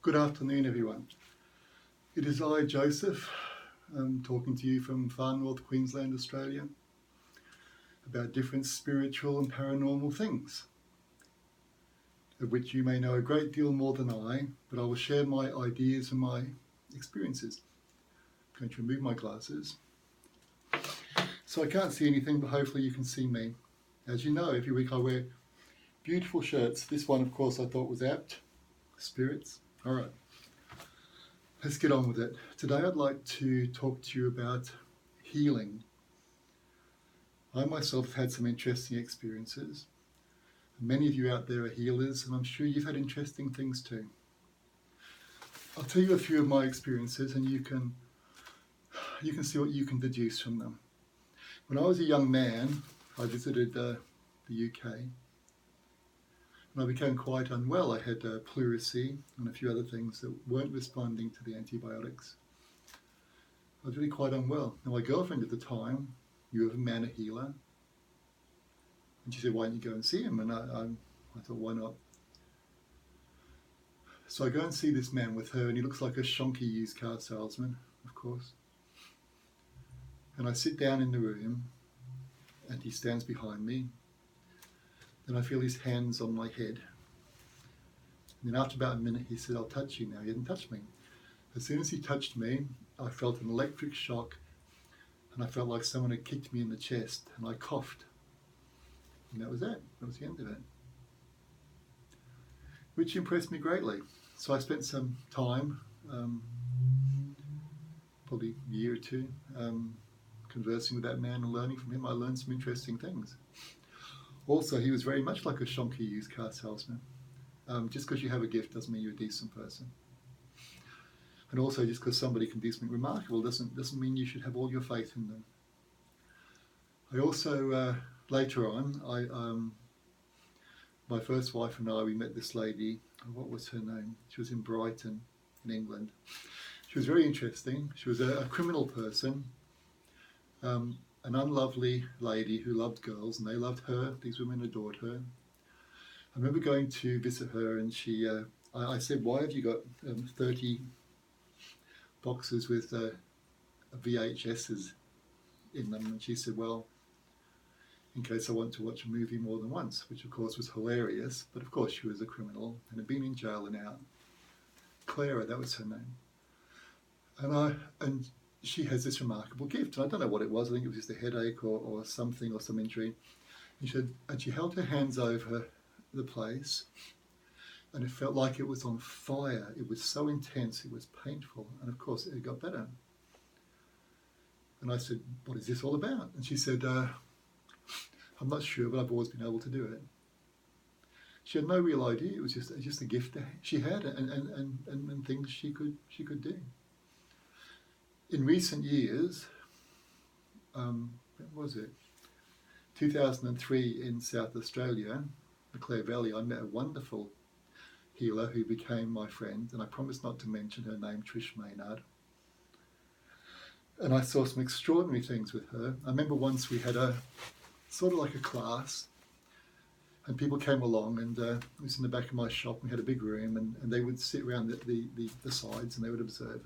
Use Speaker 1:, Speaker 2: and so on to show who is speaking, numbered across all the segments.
Speaker 1: Good afternoon, everyone. It is I, Joseph, talking to you from far north Queensland, Australia, about different spiritual and paranormal things, of which you may know a great deal more than I, but I will share my ideas and my experiences. I'm going to remove my glasses. So I can't see anything, but hopefully you can see me. As you know, every week I wear beautiful shirts. This one, of course, I thought was apt. Spirits. All right. Let's get on with it. Today I'd like to talk to you about healing. I myself have had some interesting experiences. Many of you out there are healers, and I'm sure you've had interesting things too. I'll tell you a few of my experiences, and you can see what you can deduce from them. When I was a young man, I visited the UK, and I became quite unwell. I had pleurisy and a few other things that weren't responding to the antibiotics. I was really quite unwell. Now, my girlfriend at the time knew of a man, a healer, and she said, "Why don't you go and see him?" And I thought, why not? So I go and see this man with her, and he looks like a shonky used car salesman, of course. And I sit down in the room, and he stands behind me. Then I feel his hands on my head. And then after about a minute, he said, "I'll touch you now." He hadn't touched me. As soon as he touched me, I felt an electric shock, and I felt like someone had kicked me in the chest, and I coughed. And that was it. That was the end of it. Which impressed me greatly. So I spent some time, probably a year or two, conversing with that man and learning from him. I learned some interesting things. Also, he was very much like a shonky used car salesman. Just because you have a gift doesn't mean you're a decent person. And also, just because somebody can do something remarkable doesn't mean you should have all your faith in them. I also, later on, my first wife and I, we met this lady. What was her name? She was in Brighton, in England. She was very interesting. She was a criminal person. An unlovely lady who loved girls, and they loved her. These women adored her. I remember going to visit her, and I said, "Why have you got 30 boxes with VHSs in them?" And she said, "Well, in case I want to watch a movie more than once," which of course was hilarious. But of course she was a criminal and had been in jail and out. Clara, that was her name. And she has this remarkable gift. And I don't know what it was. I think it was just a headache or something or some injury. And she held her hands over the place, and it felt like it was on fire. It was so intense, it was painful. And of course, it got better. And I said, "What is this all about?" And she said, "I'm not sure, but I've always been able to do it." She had no real idea. It was just a gift she had and things she could do. In recent years, when was it? 2003 in South Australia, the Clare Valley, I met a wonderful healer who became my friend, and I promised not to mention her name, Trish Maynard. And I saw some extraordinary things with her. I remember once we had a sort of like a class, and people came along, and it was in the back of my shop. We had a big room, and they would sit around the sides, and they would observe.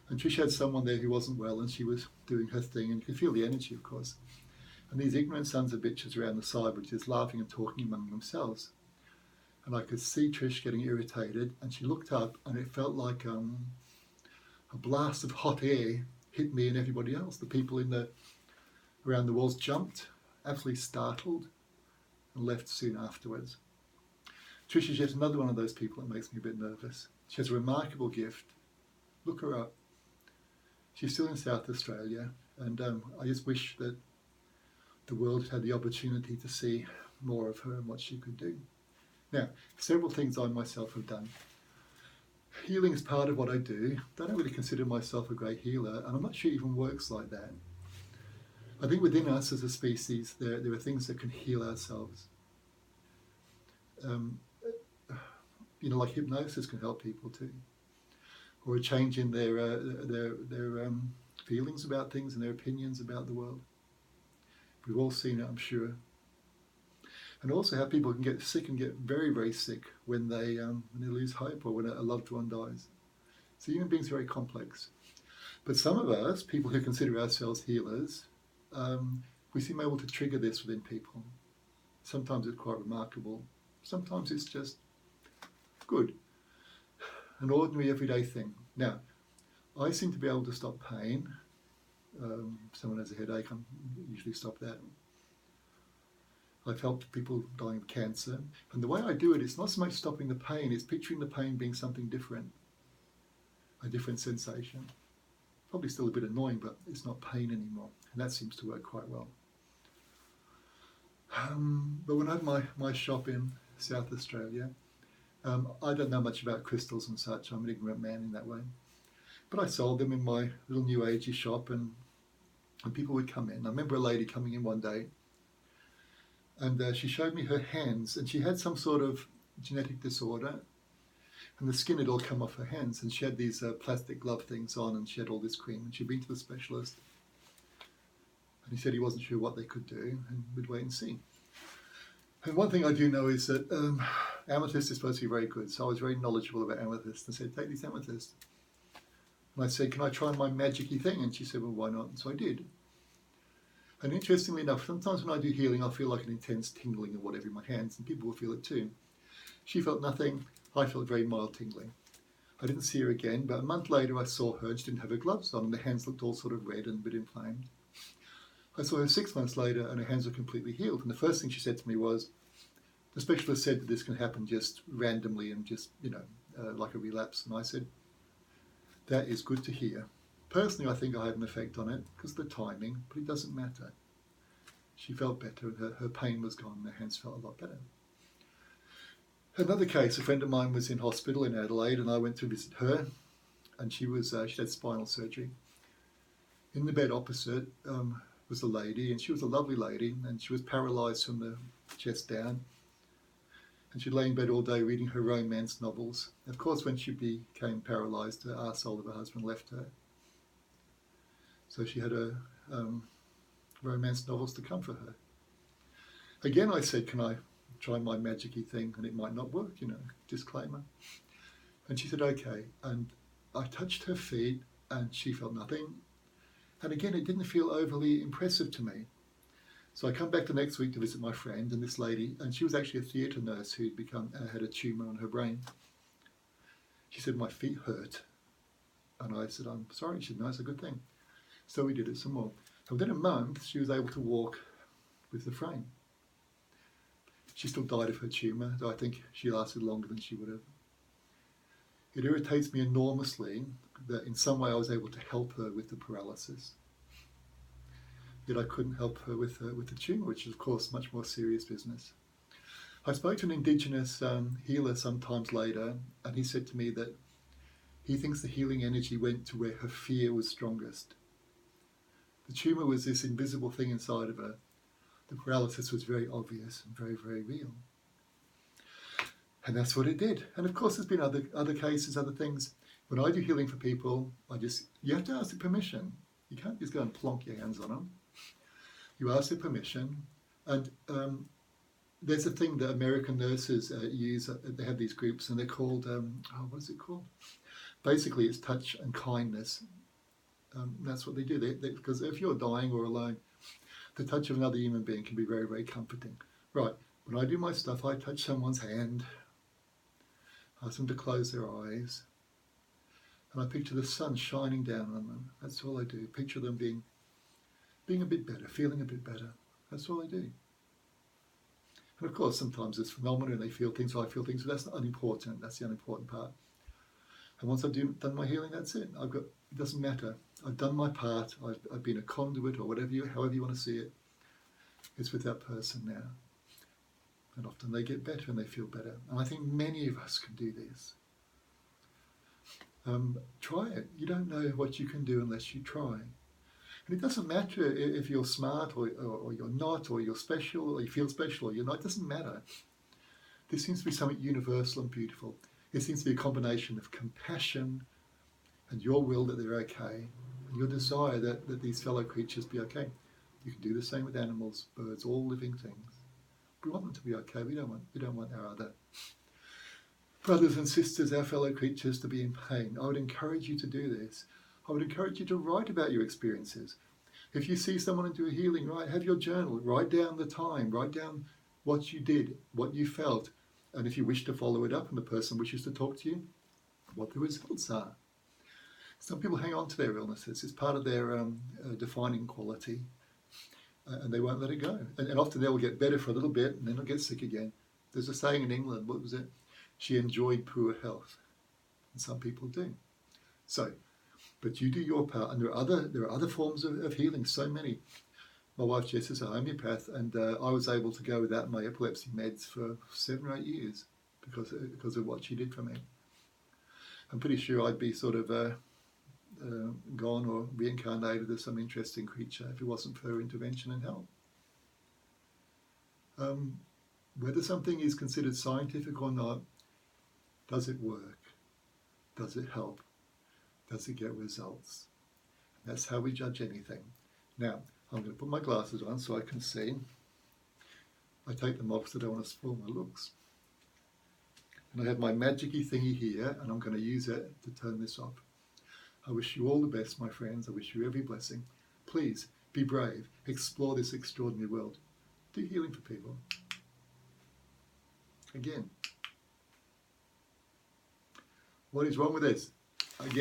Speaker 1: And Trish had someone there who wasn't well, and she was doing her thing, and you could feel the energy, of course. And these ignorant sons of bitches around the side were just laughing and talking among themselves. And I could see Trish getting irritated, and she looked up, and it felt like a blast of hot air hit me and everybody else. The people around the walls jumped, absolutely startled, and left soon afterwards. Trish is yet another one of those people that makes me a bit nervous. She has a remarkable gift. Look her up. She's still in South Australia, and I just wish that the world had the opportunity to see more of her and what she could do. Now, several things I myself have done. Healing is part of what I do. I don't really consider myself a great healer, and I'm not sure it even works like that. I think within us as a species, there are things that can heal ourselves. Like hypnosis can help people too, or a change in their feelings about things and their opinions about the world. We've all seen it, I'm sure. And also how people can get sick and get very, very sick when they lose hope or when a loved one dies. So human beings are very complex. But some of us, people who consider ourselves healers, we seem able to trigger this within people. Sometimes it's quite remarkable. Sometimes it's just good. An ordinary everyday thing. Now, I seem to be able to stop pain. If someone has a headache, I usually stop that. I've helped people dying of cancer. And the way I do it, it's not so much stopping the pain, it's picturing the pain being something different, a different sensation. Probably still a bit annoying, but it's not pain anymore. And that seems to work quite well. But when I had my shop in South Australia, I don't know much about crystals and such. I'm an ignorant man in that way. But I sold them in my little new agey shop, and people would come in. I remember a lady coming in one day, and she showed me her hands, and she had some sort of genetic disorder, and the skin had all come off her hands, and she had these plastic glove things on, and she had all this cream, and she'd been to the specialist, and he said he wasn't sure what they could do, and we'd wait and see. And one thing I do know is that amethyst is supposed to be very good, so I was very knowledgeable about amethyst, and said, take these amethyst. And I said, can I try my magic-y thing? And she said, well, why not? And so I did. And interestingly enough, sometimes when I do healing, I feel like an intense tingling or whatever in my hands, and people will feel it too. She felt nothing. I felt very mild tingling. I didn't see her again, but a month later I saw her, and she didn't have her gloves on, and the hands looked all sort of red and a bit inflamed. I saw her 6 months later, and her hands were completely healed. And the first thing she said to me was, the specialist said that this can happen just randomly and just, like a relapse. And I said, that is good to hear. Personally, I think I had an effect on it because of the timing, but it doesn't matter. She felt better, and her pain was gone, and her hands felt a lot better. Another case, a friend of mine was in hospital in Adelaide, and I went to visit her, and she had spinal surgery. In the bed opposite was a lady, and she was a lovely lady, and she was paralysed from the chest down. And she'd lay in bed all day reading her romance novels. Of course, when she became paralysed, the arsehole of her husband left her. So she had romance novels to comfort her. Again, I said, can I try my magic-y thing? And it might not work, disclaimer. And she said, okay. And I touched her feet, and she felt nothing. And again, it didn't feel overly impressive to me. So I come back the next week to visit my friend, and this lady, and she was actually a theatre nurse who'd had a tumour on her brain. She said, my feet hurt. And I said, I'm sorry. She said, no, it's a good thing. So we did it some more. And within a month, she was able to walk with the frame. She still died of her tumour, though I think she lasted longer than she would have. It irritates me enormously that in some way I was able to help her with the paralysis. Yet I couldn't help her with the tumour, which is, of course, much more serious business. I spoke to an Indigenous healer sometimes later, and he said to me that he thinks the healing energy went to where her fear was strongest. The tumour was this invisible thing inside of her. The paralysis was very obvious and very, very real. And that's what it did. And of course, there's been other cases, other things. When I do healing for people, you have to ask their permission. You can't just go and plonk your hands on them. You ask their permission, and there's a thing that American nurses use. They have these groups, and they're called, what is it called? Basically, it's touch and kindness. That's what they do. Because if you're dying or alone, the touch of another human being can be very, very comforting. Right, when I do my stuff, I touch someone's hand, ask them to close their eyes, and I picture the sun shining down on them. That's all I do. Picture them being a bit better, feeling a bit better. That's all I do. And of course, sometimes it's phenomenal and they feel things, or I feel things, but that's not unimportant. That's the unimportant part. And once I've done my healing, that's it. It doesn't matter. I've done my part. I've been a conduit, or however you want to see it. It's with that person now. And often they get better and they feel better. And I think many of us can do this. Try it. You don't know what you can do unless you try. And it doesn't matter if you're smart or you're not, or you're special, or you feel special or you're not. It doesn't matter. There seems to be something universal and beautiful. It seems to be a combination of compassion and your will that they're okay, and your desire that these fellow creatures be okay. You can do the same with animals, birds, all living things. We want them to be okay. We don't want our other brothers and sisters, our fellow creatures, to be in pain. I would encourage you to do this. I would encourage you to write about your experiences. If you see someone and do a healing, have your journal. Write down the time. Write down what you did, what you felt. And if you wish to follow it up and the person wishes to talk to you, what the results are. Some people hang on to their illnesses. It's part of their defining quality. And they won't let it go. And often they'll get better for a little bit and then they'll get sick again. There's a saying in England, what was it? She enjoyed poor health. And some people do. So, but you do your part. And there are other forms of healing, so many. My wife Jess is a homeopath, and I was able to go without my epilepsy meds for 7 or 8 years because of what she did for me. I'm pretty sure I'd be sort of gone or reincarnated as some interesting creature if it wasn't for her intervention and help. Whether something is considered scientific or not, does it work? Does it help? Does it get results? That's how we judge anything. Now, I'm going to put my glasses on so I can see. I take them off because I don't want to spoil my looks. And I have my magic-y thingy here, and I'm going to use it to turn this off. I wish you all the best, my friends. I wish you every blessing. Please, be brave. Explore this extraordinary world. Do healing for people. Again. What is wrong with this? Again.